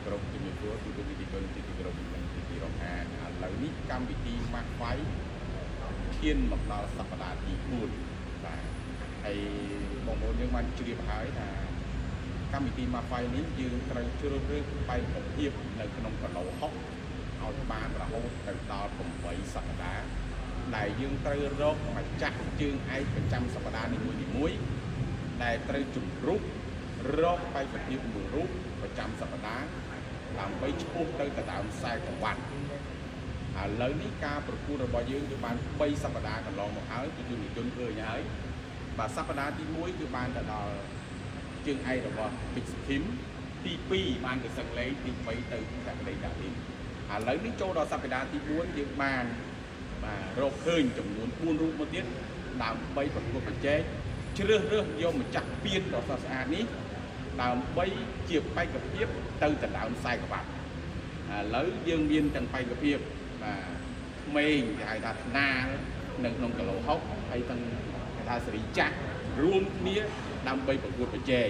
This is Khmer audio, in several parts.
ក្រុមជំនាញទូទៅវិធីជនទីក្រុមនិងទីរងអាឥឡូវនេះកម្មវិធីម៉ាក់ហ្វៃឈានមកដល់សប្តាហ៍ទី4បាទហើយបងប្អូនយើងបានជ្រាបហើយថាកម្មវិធីម៉ាក់ហ្វៃនេះយើងត្រូវជ្រើសរើសបែបប្រភេទនៅក្នុងគីឡូហុកឲ្យបានរហូតទៅដល់8សប្តាហ៍ដែលយើងត្រូវរកម្ចាស់ជើងឯកប្រចាំសប្តាហ៍នីមួយៗដែលត្រូវជំរុះរកបែបប្រភេទមួយរូបប្រចាំសប្តាហ៍ដើម្បីឈ្មោះទៅដណ្ដើមខ្សែក្រវ៉ាត់ឥឡូវនេះការប្រកួតរបស់យើងគឺបាន3សប្តាហ៍កន្លងមកហើយគឺជនឃើញហើយបាទសប្តាហ៍ទី1គឺបានទៅដល់ជើងឯករបស់ Big Team ទី2បានទៅសឹកលេងទី3ទៅកាក់លេងដាក់លេងឥឡូវនេះចូលដល់សប្តាហ៍ទី4យើងបានបាទរកឃើញចំនួន4រូបមកទៀតដើម្បីប្រកួតប្រជែងជ្រើសរើសយកម្ចាស់ពៀនដ៏ស្រស់ស្អាតនេះដើម្បីជាបេក្ខភាពទៅដណ្ដើមខ្សែក្រវ៉ាត់ឥឡូវយើងមានទាំងបេក្ខភាពបាទក្មេងគេហៅថាថ្នាលនៅក្នុងគីឡូហុកហើយទាំងគេថាសេរីចាស់រួមគ្នាដើម្បីប្រកួតប្រជែង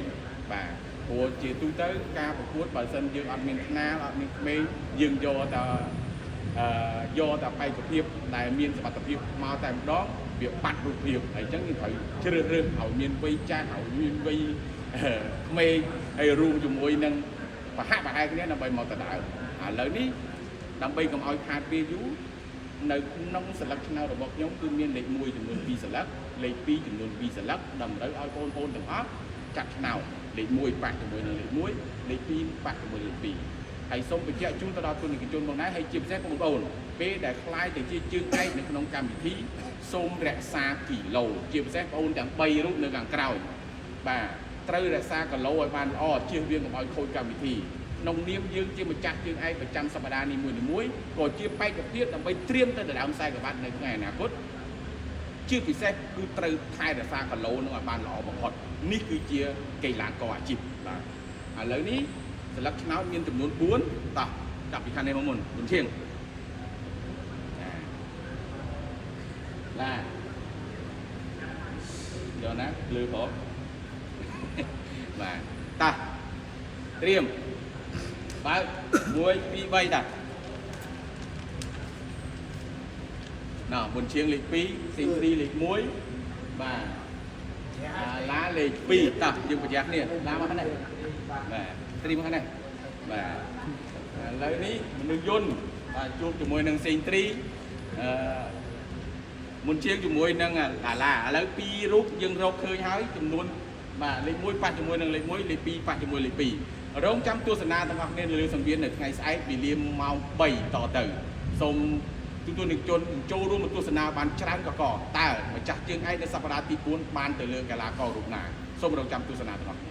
បាទព្រោះជាទូទៅការប្រកួតបើសិនយើងអត់មានថ្នាលអត់មានក្មេងយើងយកតែបេក្ខភាពដែលមានសមត្ថភាពមកតែម្ដងវាបាត់រូបភាពហើយអញ្ចឹងយើងត្រូវជ្រើសរើសឲ្យមានវ័យចាស់ឲ្យមានវ័យក្មេងហើយរួមជាមួយនឹងប្រហាក់ប្រហែលគ្នាដើម្បីមកដណ្ដើមឥឡូវនេះដើម្បីកុំឲ្យខាតពេលយូរនៅក្នុងស្លឹកឆ្នោតរបស់ខ្ញុំគឺមានលេខ1ចំនួន2ស្លឹកលេខ2ចំនួន2ស្លឹកដើម្បីឲ្យបងប្អូនទាំងអស់ចាត់ឆ្នោតលេខ1ប៉ះជាមួយនឹងលេខ1លេខ2ប៉ះជាមួយលេខ2ហើយសូមបញ្ជាក់ជូនទៅដល់ជននិជនមកដែរហើយជាពិសេសបងប្អូនពេលដែលខ្លាយទៅជាជើងឯកនៅក្នុងកម្មវិធីសូមរក្សាគីឡូជាពិសេសបងប្អូនទាំង3រូបនៅខាងក្រោយបាទត្រូវរក្សាគីឡូឲ្យបានល្អជៀសវាងកុំឲ្យខូចកម្មវិធីក្នុងនាមយើងជាម្ចាស់ជើងឯកប្រចាំសប្តាហ៍នីមួយៗក៏ជាបេក្ខភាពដើម្បីត្រៀមទៅដណ្ដើមខ្សែក្រវ៉ាត់នៅថ្ងៃអនាគតជាពិសេសគឺត្រូវថែរក្សាគីឡូនឹងឲ្យបានល្អបំផុតនេះគឺជាកីឡាករអាជីពបាទឥឡូវនេះស្លឹកឆ្នោតមានចំនួន4តោះចាប់ពីខាងនេះមកមុនមុនឈៀងឡាយកណាលឺផងបាទតោះត្រៀមបើ1 2 3តាណ៎មុនឈៀងលេខ2សេងទីលេខ1បាទឡាលេខ2តោះយើងប្រយ័ត្ននេះឡាមកខាងនេះបាទត្រៀមមកខាងនេះបាទឥឡូវនេះមនុស្សយន្តបាទជួបជាមួយនឹងសេងត្រីមុនឈៀងជាមួយនឹងឡាឥឡូវ2រូបយើងរកឃើញហើយចំនួនបាទលេខ1ប៉ះជាមួយនឹងលេខ1លេខ2ប៉ះជាមួយលេខ2រងចាំទស្សនាទាំងអស់គ្នាលើសង្វៀននៅថ្ងៃស្អែកវេលាម៉ោង3តទៅសូមទូនិកជនចូលរួមទស្សនាបានច្រើនកកតើម្ចាស់ជើងឯកនៅសប្តាហ៍ទី4បានទៅលើកីឡាកររូបណាសូមរងចាំទស្សនាទាំងអស់គ្នា